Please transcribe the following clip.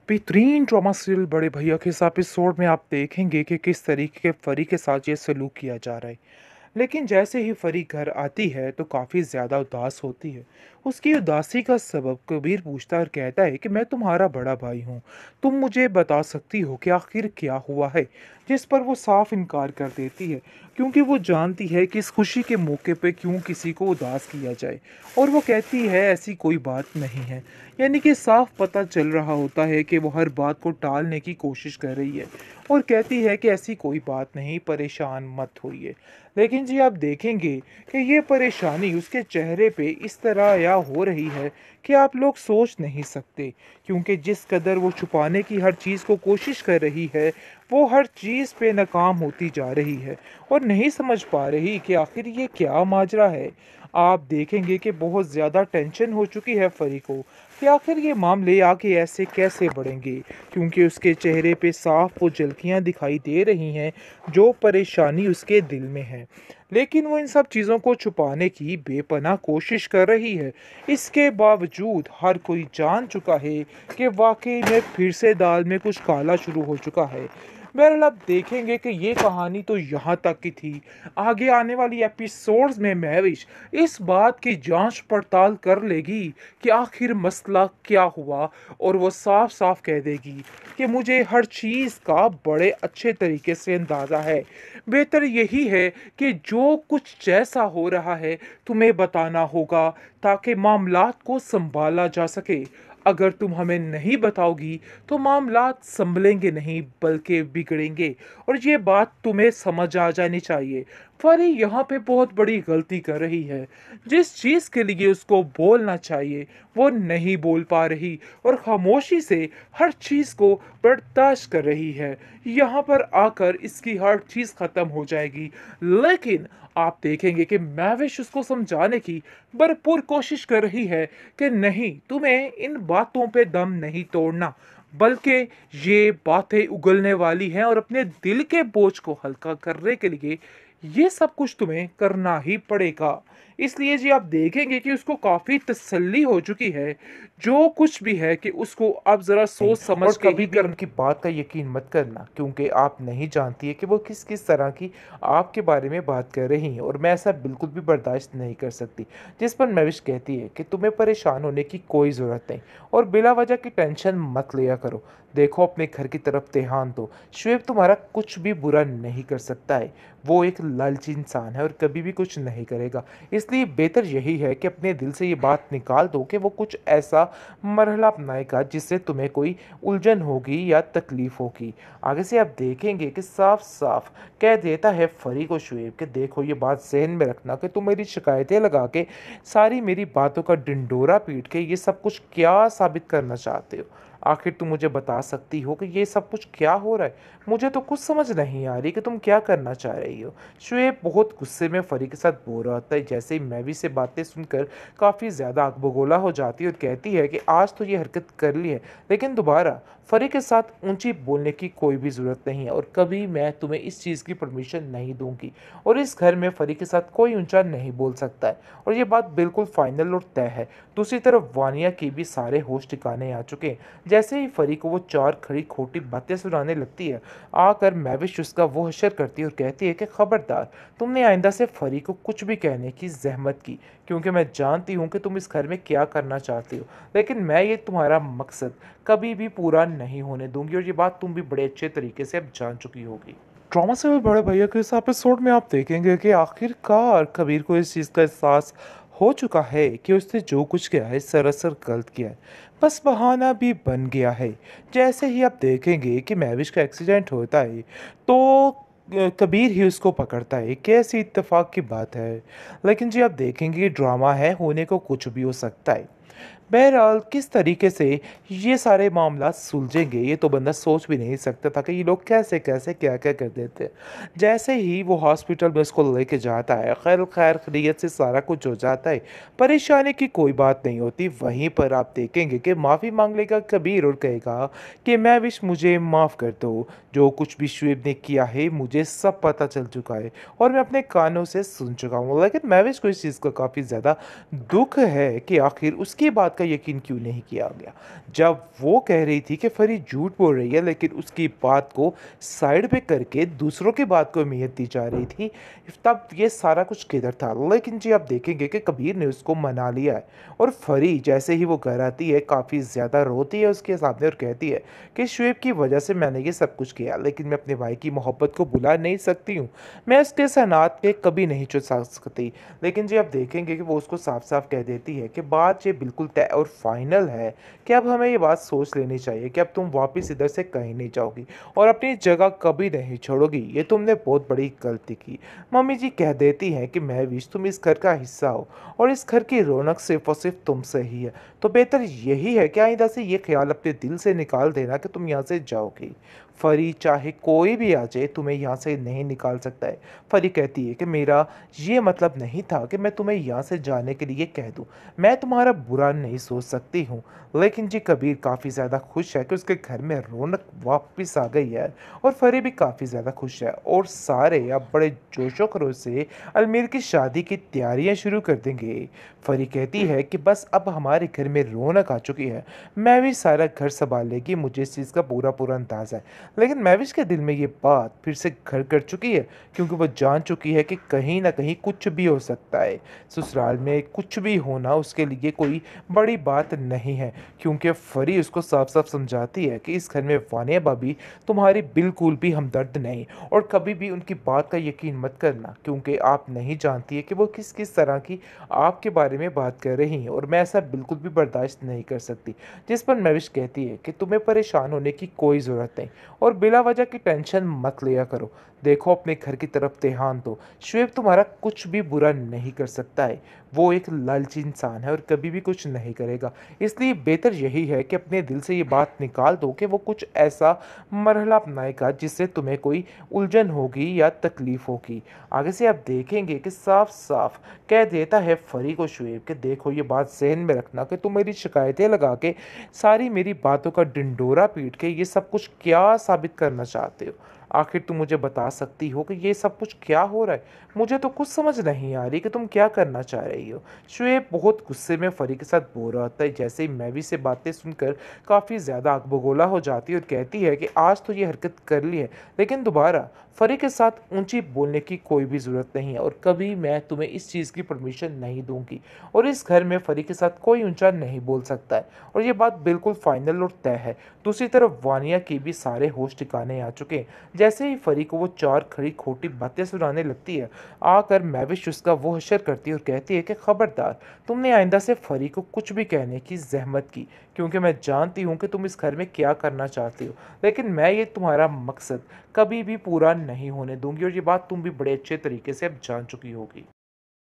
बेहतरीन drama serial बड़े भैया के इस एपिसोड में आप देखेंगे कि किस तरीके के परी के साथ ये सलूक किया जा रहा है। लेकिन जैसे ही परी घर आती है तो काफ़ी ज़्यादा उदास होती है। उसकी उदासी का सबब कबीर पूछता है और कहता है कि मैं तुम्हारा बड़ा भाई हूँ। तुम मुझे बता सकती हो कि आखिर क्या हुआ है? जिस पर वो साफ इनकार कर देती है, क्योंकि वो जानती है कि इस खुशी के मौके पे क्यों किसी को उदास किया जाए। और वो कहती है ऐसी कोई बात नहीं है। यानी कि साफ पता चल रहा होता है कि वो हर बात को टालने की कोशिश कर रही है और कहती है कि ऐसी कोई बात नहीं, परेशान मत होइए। लेकिन जी आप देखेंगे कि ये परेशानी उसके चेहरे पे इस तरह या हो रही है कि आप लोग सोच नहीं सकते, क्योंकि जिस कदर वो छुपाने की हर चीज़ को कोशिश कर रही है, वो हर चीज़ पे नाकाम होती जा रही है और नहीं समझ पा रही कि आखिर ये क्या माजरा है। आप देखेंगे कि बहुत ज़्यादा टेंशन हो चुकी है फरी को कि आखिर ये मामले आगे ऐसे कैसे बढ़ेंगे, क्योंकि उसके चेहरे पे साफ वो झलकियाँ दिखाई दे रही हैं जो परेशानी उसके दिल में है। लेकिन वो इन सब चीज़ों को छुपाने की बेपनाह कोशिश कर रही है। इसके बावजूद हर कोई जान चुका है कि वाकई में फिर से दाल में कुछ काला शुरू हो चुका है। बहरहाल आप देखेंगे कि ये कहानी तो यहाँ तक की थी। आगे आने वाली एपिसोड्स में महविश इस बात की जांच पड़ताल कर लेगी कि आखिर मसला क्या हुआ, और वो साफ साफ कह देगी कि मुझे हर चीज़ का बड़े अच्छे तरीके से अंदाज़ा है। बेहतर यही है कि जो कुछ जैसा हो रहा है तुम्हें बताना होगा, ताकि मामलात को संभाला जा सके। अगर तुम हमें नहीं बताओगी तो मामलात संभलेंगे नहीं बल्कि बिगड़ेंगे, और ये बात तुम्हें समझ आ जानी चाहिए। फरी यहाँ पे बहुत बड़ी गलती कर रही है। जिस चीज़ के लिए उसको बोलना चाहिए वो नहीं बोल पा रही और खामोशी से हर चीज़ को बर्दाश्त कर रही है। यहाँ पर आकर इसकी हर चीज़ ख़त्म हो जाएगी। लेकिन आप देखेंगे कि मैविश उसको समझाने की भरपूर कोशिश कर रही है कि नहीं, तुम्हें इन बातों पे दम नहीं तोड़ना, बल्कि ये बातें उगलने वाली हैं और अपने दिल के बोझ को हल्का करने के लिए ये सब कुछ तुम्हें करना ही पड़ेगा। इसलिए जी आप देखेंगे कि उसको काफ़ी तसल्ली हो चुकी है। जो कुछ भी है कि उसको अब ज़रा नहीं, सोच समझ और के कभी ही भी करना। उनकी बात का यकीन मत करना, क्योंकि आप नहीं जानती है कि वो किस किस तरह की आपके बारे में बात कर रही हैं, और मैं ऐसा बिल्कुल भी बर्दाश्त नहीं कर सकती। जिस पर मैविश कहती है कि तुम्हें परेशान होने की कोई ज़रूरत नहीं और बिला वजह की टेंशन मत लिया करो। देखो, अपने घर की तरफ ध्यान दो। शुएब तुम्हारा कुछ भी बुरा नहीं कर सकता है। वो एक लालची इंसान है और कभी भी कुछ नहीं करेगा। इसलिए बेहतर यही है कि अपने दिल से ये बात निकाल दो कि वो कुछ ऐसा मरहला अपनाएगा जिससे तुम्हें कोई उलझन होगी या तकलीफ होगी। आगे से आप देखेंगे कि साफ साफ कह देता है फरी को शुएब कि देखो, ये बात जहन में रखना कि तुम मेरी शिकायतें लगा के सारी मेरी बातों का डिंडोरा पीट के ये सब कुछ क्या साबित करना चाहते हो? आखिर तुम मुझे बता सकती हो कि ये सब कुछ क्या हो रहा है? मुझे तो कुछ समझ नहीं आ रही कि तुम क्या करना चाह रही हो। शुएब बहुत गुस्से में फरी के साथ बोल रहा होता है। जैसे ही मैवी से बातें सुनकर काफ़ी ज़्यादा आग बगोला हो जाती है और कहती है कि आज तो ये हरकत कर ली है, लेकिन दोबारा फरी के साथ ऊंची बोलने की कोई भी ज़रूरत नहीं है, और कभी मैं तुम्हें इस चीज़ की परमिशन नहीं दूंगी, और इस घर में फरी के साथ कोई ऊंचा नहीं बोल सकता है, और ये बात बिल्कुल फाइनल और तय है। दूसरी तरफ वानिया की भी सारे होश ठिकाने आ चुके हैं। जैसे ही फरी को वो चार खड़ी खोटी बातें सुनाने लगती है, आकर मैविश उसका वो हशर करती है और कहती है कि खबरदार, तुमने आइंदा से फरी को कुछ भी कहने की जहमत की, क्योंकि मैं जानती हूँ कि तुम इस घर में क्या करना चाहती हो, लेकिन मैं ये तुम्हारा मकसद कभी भी पूरा नहीं होने दूंगी, और ये बात तुम भी बड़े अच्छे तरीके से अब जान चुकी होगी। ड्रामा से बड़े भैया के इस एपिसोड में आप देखेंगे कि आखिरकार कबीर को इस चीज़ का एहसास हो चुका है कि उसने जो कुछ किया है सरासर गलत किया है, बस बहाना भी बन गया है। जैसे ही आप देखेंगे कि महविश का एक्सीडेंट होता है तो कबीर ही उसको पकड़ता है। कैसी इत्तेफाक की बात है। लेकिन जी आप देखेंगे ड्रामा है, होने को कुछ भी हो सकता है। बहरहाल किस तरीके से ये सारे मामला सुलझेंगे ये तो बंदा सोच भी नहीं सकता था कि ये लोग कैसे कैसे क्या क्या कर देते हैं। जैसे ही वो हॉस्पिटल में उसको लेके जाता है, खैर खैर खैरियत से सारा कुछ हो जाता है, परेशानी की कोई बात नहीं होती। वहीं पर आप देखेंगे कि माफ़ी मांग लेगा कबीर और कहेगा कि मैं विश मुझे माफ़ कर दो, जो कुछ भी शुएब ने किया है मुझे सब पता चल चुका है और मैं अपने कानों से सुन चुका हूँ। लेकिन महविश को इस चीज़ का काफ़ी ज़्यादा दुख है कि आखिर उसकी बात का यकीन क्यों नहीं किया गया? जब वो कह रही थी कि फरी झूठ बोल रही है, लेकिन उसकी बात को साइड पे करके दूसरों की बात को अहमियत दी जा रही थी, तब ये सारा कुछ किधर था? लेकिन जी आप देखेंगे कि कबीर ने उसको मना लिया है और फरी जैसे ही वो घर आती है काफ़ी ज़्यादा रोती है उसके सामने और कहती है कि शुएब की वजह से मैंने ये सब कुछ किया, लेकिन मैं अपने भाई की मोहब्बत को भुला नहीं सकती हूँ। मैं उसके सनात पे कभी नहीं चुसा सकती। लेकिन जी आप देखेंगे कि वो उसको साफ-साफ कह देती है कि बात ये बिल्कुल तय और फाइनल है कि अब हमें ये बात सोच लेनी चाहिए कि अब तुम वापस इधर से कहीं नहीं जाओगी और अपनी जगह कभी नहीं छोड़ोगी। ये तुमने बहुत बड़ी गलती की। मम्मी जी कह देती हैं कि महविश तुम इस घर का हिस्सा हो और इस घर की रौनक सिर्फ़ और सिर्फ़ तुमसे ही है। तो बेहतर यही है कि आइंदा से ये ख़्याल अपने दिल से निकाल देना कि तुम यहाँ से जाओगी। फरी चाहे कोई भी आ जाए तुम्हें यहाँ से नहीं निकाल सकता है। फरी कहती है कि मेरा ये मतलब नहीं था कि मैं तुम्हें यहाँ से जाने के लिए कह दूँ। मैं तुम्हारा बुरा नहीं सोच सकती हूँ। लेकिन जी कबीर काफ़ी ज़्यादा खुश है कि उसके घर में रौनक वापस आ गई है और फरी भी काफ़ी ज़्यादा खुश है और सारे अब बड़े जोशो खरोश से अलमीर की शादी की तैयारियां शुरू कर देंगे। फरी कहती है कि बस अब हमारे घर में रौनक आ चुकी है। मैं भी सारा घर संभाल लेगी, मुझे इस चीज़ का पूरा पूरा अंदाज़ा है। लेकिन महविश के दिल में ये बात फिर से घर कर चुकी है, क्योंकि वो जान चुकी है कि कहीं न कहीं कुछ भी हो सकता है। ससुराल में कुछ भी होना उसके लिए कोई बड़ी बात नहीं है, क्योंकि फरी उसको साफ-साफ समझाती है कि इस घर में वानिया भाभी तुम्हारी बिल्कुल भी हमदर्द नहीं और कभी भी उनकी बात का यकीन मत करना, क्योंकि आप नहीं जानती है कि वो किस-किस तरह की आपके बारे में बात कर रही हैं और मैं ऐसा बिल्कुल भी बर्दाश्त नहीं कर सकती। जिस पर महविश कहती है कि तुम्हें परेशान होने की कोई ज़रूरत नहीं और बिला वजह की टेंशन मत लिया करो। देखो अपने घर की तरफ ध्यान दो। शुएब तुम्हारा कुछ भी बुरा नहीं कर सकता है। वो एक लालची इंसान है और कभी भी कुछ नहीं करेगा। इसलिए बेहतर यही है कि अपने दिल से ये बात निकाल दो कि वो कुछ ऐसा मरहला अपनाएगा जिससे तुम्हें कोई उलझन होगी या तकलीफ होगी। आगे से आप देखेंगे कि साफ-साफ कह देता है फरी को शुएब कि देखो ये बात ज़हन में रखना कि तुम मेरी शिकायतें लगा के सारी मेरी बातों का ढिंढोरा पीट के ये सब कुछ क्या साबित करना चाहते हो? आखिर तुम मुझे बता सकती हो कि ये सब कुछ क्या हो रहा है? मुझे तो कुछ समझ नहीं आ रही कि तुम क्या करना चाह रही हो। शुएब बहुत गुस्से में फरी के साथ बोल रहा होता है। जैसे ही मैवी से बातें सुनकर काफ़ी ज़्यादा आग बगोला हो जाती है और कहती है कि आज तो ये हरकत कर ली है, लेकिन दोबारा फरी के साथ ऊंची बोलने की कोई भी ज़रूरत नहीं है और कभी मैं तुम्हें इस चीज़ की परमिशन नहीं दूंगी और इस घर में फरी के साथ कोई ऊंचा नहीं बोल सकता है और ये बात बिल्कुल फाइनल और तय है। दूसरी तरफ वानिया की भी सारे होश ठिकाने आ चुके हैं। जैसे ही फरी को वो चार खड़ी खोटी बातें सुनाने लगती है, आकर महविश उसका वो हशर करती है और कहती है कि खबरदार, तुमने आइंदा से फरी को कुछ भी कहने की जहमत की, क्योंकि मैं जानती हूँ कि तुम इस घर में क्या करना चाहती हो, लेकिन मैं ये तुम्हारा मकसद कभी भी पूरा नहीं होने दूंगी और ये बात तुम भी बड़े अच्छे तरीके से अब जान चुकी होगी।